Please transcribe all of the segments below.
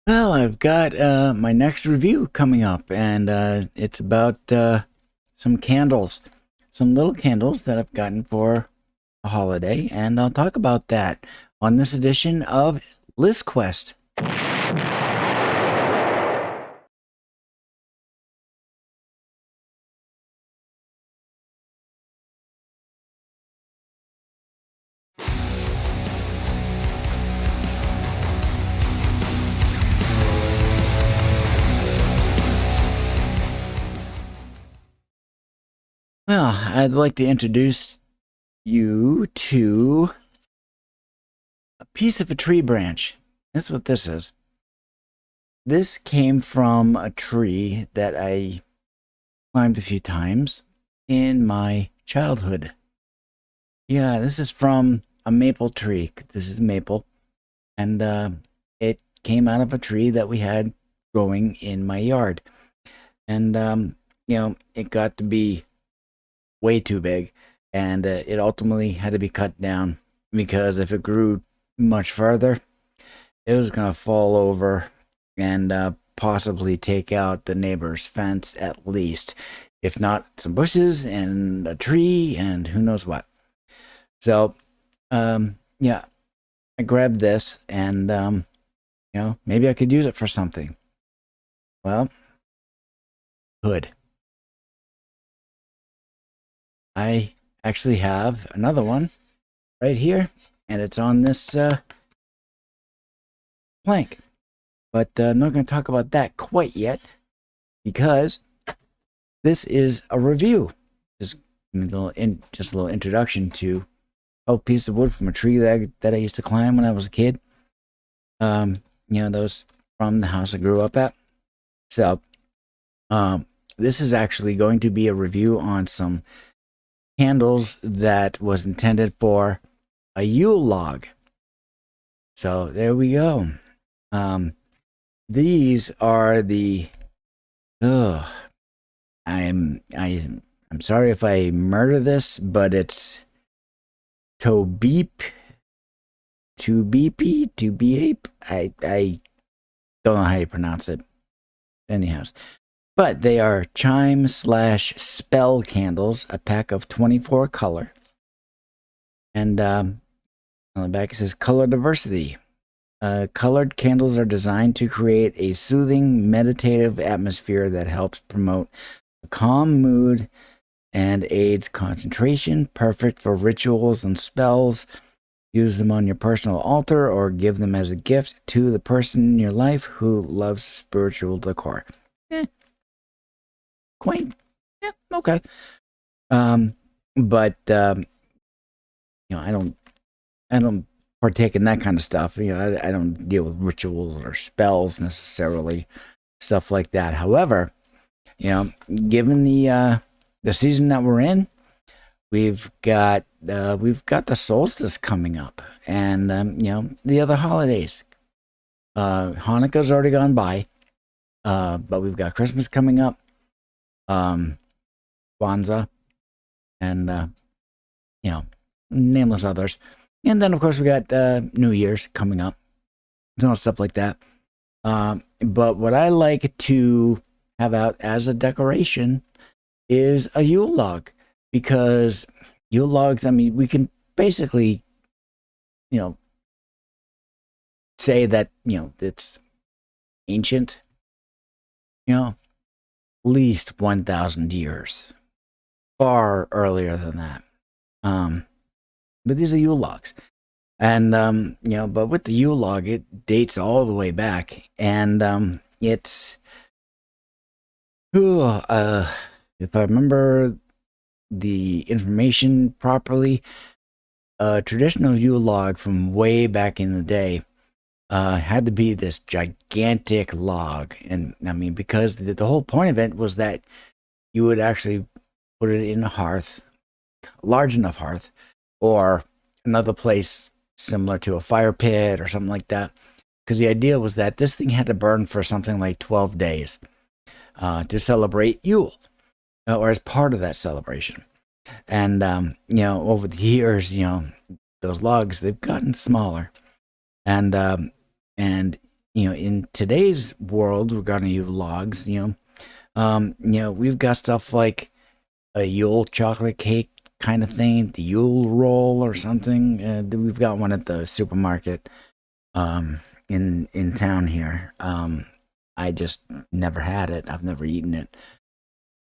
Well, I've got my next review coming up, and it's about some candles, some little candles that I've gotten for a holiday, and I'll talk about that on this edition of List Quest. Well, I'd like to introduce you to a piece of a tree branch. That's what this is. This came from a tree that I climbed a few times in my childhood. Yeah, this is from a maple tree. This is maple, and it came out of a tree that we had growing in my yard. And it got to be way too big, and it ultimately had to be cut down because if it grew much further, it was going to fall over and possibly take out the neighbor's fence at least, if not some bushes and a tree and who knows what. So, yeah, I grabbed this and, maybe I could use it for something. Well, hood. I actually have another one right here, and it's on this plank. But I'm not going to talk about that quite yet because this is a review. Just a little introduction to a piece of wood from a tree that I used to climb when I was a kid. Those from the house I grew up at. So, this is actually going to be a review on some candles that was intended for a Yule log. So there we go. These are the. I'm sorry if I murder this, but it's Tobeape. I don't know how you pronounce it. Anyhow, but they are Chime / spell candles, a pack of 24 color. And on the back it says color diversity. Colored candles are designed to create a soothing, meditative atmosphere that helps promote a calm mood and aids concentration, perfect for rituals and spells. Use them on your personal altar or give them as a gift to the person in your life who loves spiritual decor. Quaint. Yeah, okay. But I don't partake in that kind of stuff. I don't deal with rituals or spells necessarily, stuff like that. However, given the season that we're in, we've got the solstice coming up, and the other holidays. Hanukkah's already gone by, but we've got Christmas coming up, Kwanzaa, and nameless others. And then, of course, we got New Year's coming up, stuff like that. But what I like to have out as a decoration is a Yule log, because Yule logs, we can basically, say that, it's ancient, at least 1,000 years, far earlier than that. But these are Yule logs. And, but with the Yule log, it dates all the way back. And it's, if I remember the information properly, a traditional Yule log from way back in the day had to be this gigantic log. And, because the whole point of it was that you would actually put it in a hearth, a large enough hearth, or another place similar to a fire pit or something like that. Because the idea was that this thing had to burn for something like 12 days to celebrate Yule, or as part of that celebration. And, over the years, those logs, they've gotten smaller. And in today's world regarding Yule logs, we've got stuff like a Yule chocolate cake kind of thing, the Yule roll or something. We've got one at the supermarket in town here. I just never had it. I've never eaten it.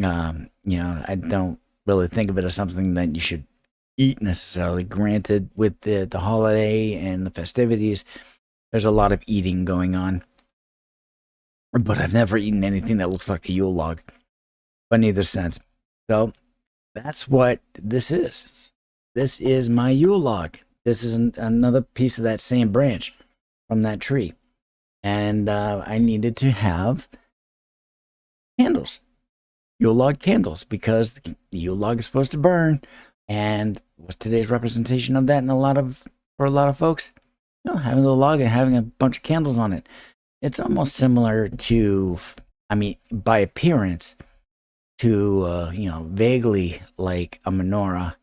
I don't really think of it as something that you should eat necessarily. Granted, with the holiday and the festivities, there's a lot of eating going on. But I've never eaten anything that looks like a Yule log. But in either sense. So that's what this is. This is my Yule log. This is another piece of that same branch from that tree. And I needed to have candles. Yule log candles, because the Yule log is supposed to burn. And what's today's representation of that for a lot of folks? Having a log and having a bunch of candles on it. It's almost similar to, by appearance, to vaguely like a menorah,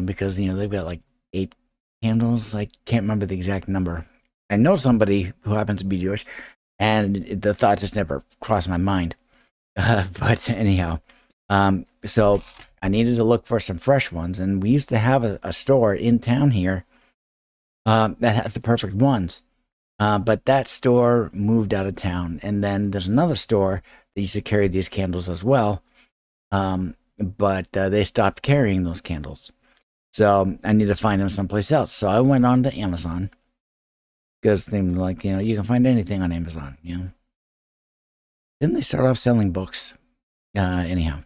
because they've got like 8 candles. I can't remember the exact number. I know somebody who happens to be Jewish, and the thought just never crossed my mind. But anyhow, so I needed to look for some fresh ones, and we used to have a store in town here that had the perfect ones. But that store moved out of town, and then there's another store that used to carry these candles as well. But they stopped carrying those candles. So I need to find them someplace else. So I went on to Amazon, because they were like, you can find anything on Amazon, Then they start off selling books. Anyhow.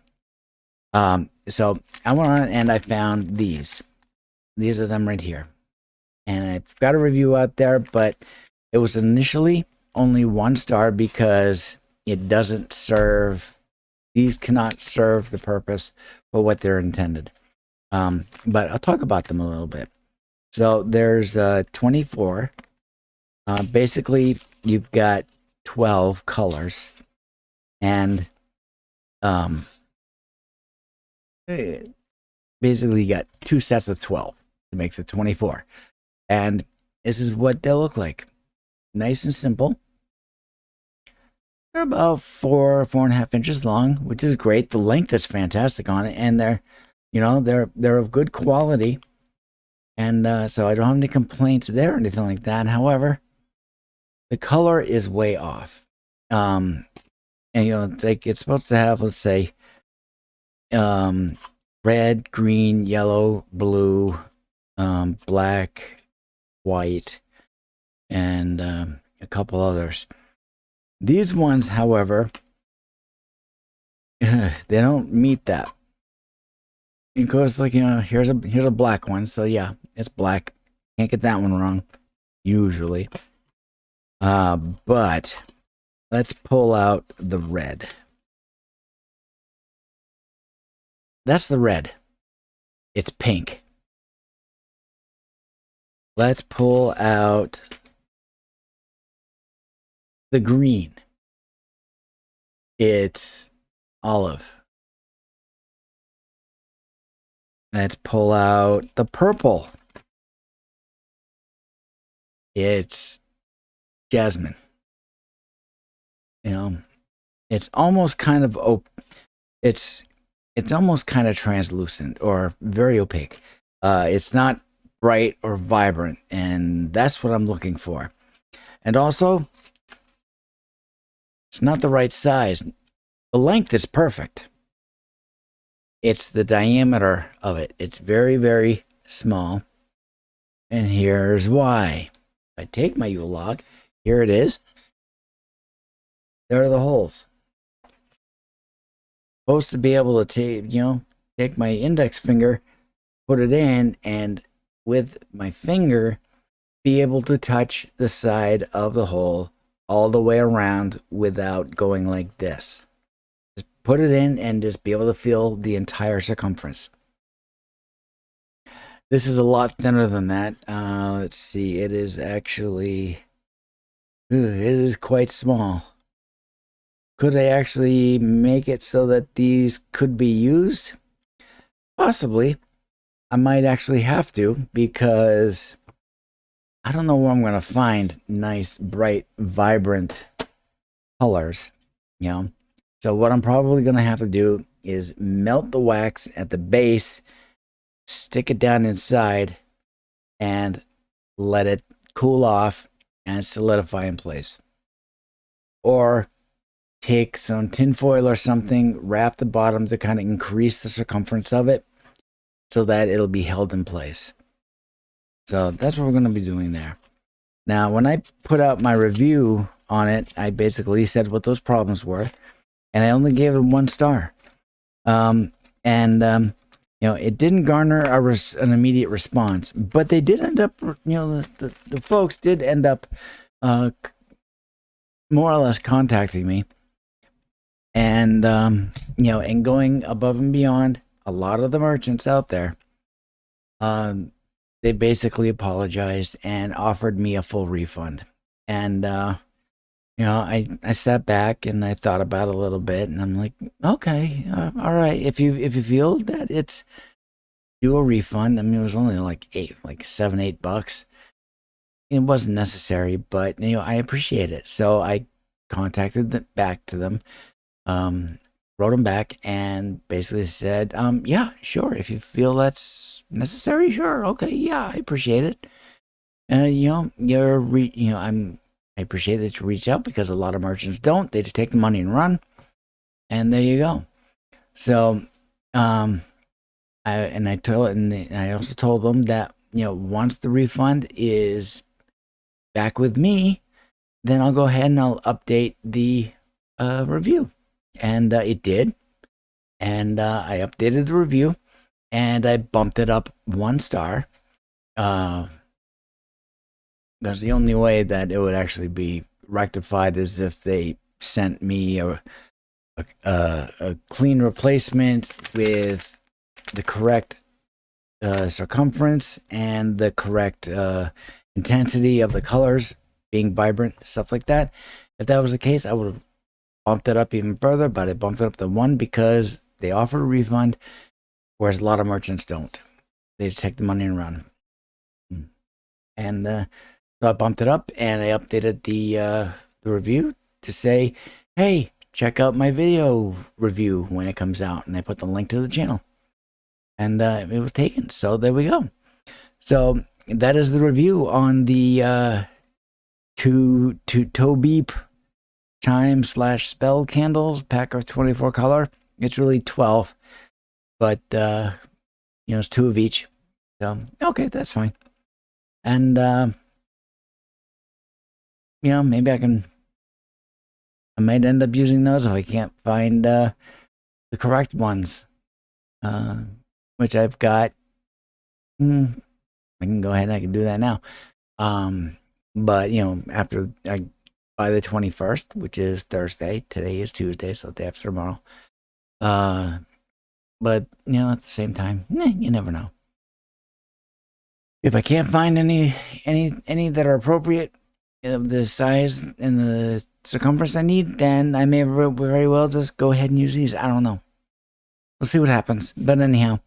So I went on and I found these. These are them right here. And I've got a review out there, but it was initially only 1 star because it doesn't serve, these cannot serve the purpose for what they're intended. But I'll talk about them a little bit. So there's 24. Basically, you've got 12 colors. And basically you got 2 sets of 12 to make the 24. And this is what they'll look like. Nice and simple. They're about 4.5 inches long, which is great. The length is fantastic on it, and they're of good quality. And so I don't have any complaints there or anything like that. However, the color is way off. And it's supposed to have, let's say, red, green, yellow, blue, black, white, and a couple others. These ones, however, they don't meet that. Of course, here's a black one, so yeah, it's black. Can't get that one wrong, usually. But let's pull out the red. That's the red. It's pink. Let's pull out the green. It's olive. Let's pull out the purple. It's jasmine. It's almost kind of it's almost kind of translucent or very opaque. It's not bright or vibrant, and that's what I'm looking for. And also, it's not the right size. The length is perfect. It's the diameter of it. It's very, very small. And here's why. If I take my Yule log, here it is. There are the holes. Supposed to be able to take my index finger, put it in, and with my finger, be able to touch the side of the hole all the way around without going like this. Just put it in and just be able to feel the entire circumference. This is a lot thinner than that. Let's see. It is actually, it is quite small. Could I actually make it so that these could be used? Possibly. I might actually have to, because I don't know where I'm going to find nice, bright, vibrant colors, you know. So what I'm probably going to have to do is melt the wax at the base, stick it down inside, and let it cool off and solidify in place. Or take some tinfoil or something, wrap the bottom to kind of increase the circumference of it so that it'll be held in place. So that's what we're going to be doing there. Now, when I put out my review on it, I basically said what those problems were, and I only gave it 1 star. You know, it didn't garner an immediate response, but they did end up, you know, the folks did end up more or less contacting me and, you know, and going above and beyond. A lot of the merchants out there, they basically apologized and offered me a full refund. And, you know, I sat back and I thought about it a little bit, and I'm like, okay, all right. If you feel that it's do a refund, I mean, it was only like $7-8. It wasn't necessary, but you know, I appreciate it. So I contacted them back to them, wrote them back, and basically said, yeah, sure. If you feel that's necessary, sure, okay, yeah, I appreciate it. You know, you know, I appreciate that you reach out, because a lot of merchants don't. They just take the money and run, and there you go. So, I also told them that, you know, once the refund is back with me, then I'll go ahead and I'll update the review. And it did. And I updated the review, and I bumped it up 1 star. Because the only way that it would actually be rectified is if they sent me a clean replacement with the correct circumference and the correct intensity of the colors being vibrant, stuff like that. If that was the case, I would have bumped it up even further, but I bumped it up to 1 because they offer a refund, whereas a lot of merchants don't. They just take the money and run. And so I bumped it up, and I updated the review to say, hey, check out my video review when it comes out, and I put the link to the channel. And it was taken, so there we go. So that is the review on the Tobeape Chime / spell candles, pack of 24 color. It's really 12, but you know, it's 2 of each. So okay, that's fine. And you know, maybe I might end up using those if I can't find the correct ones, which I've got. I can go ahead and I can do that now. But you know, by the 21st, which is Thursday, today is Tuesday, so day after tomorrow. But you know, at the same time, you never know. If I can't find any that are appropriate, the size and the circumference I need, then I may very well just go ahead and use these. I don't know. We'll see what happens. But anyhow,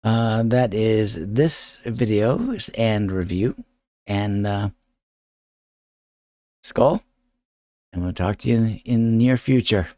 that is this video and review, and Skál, and we'll talk to you in the near future.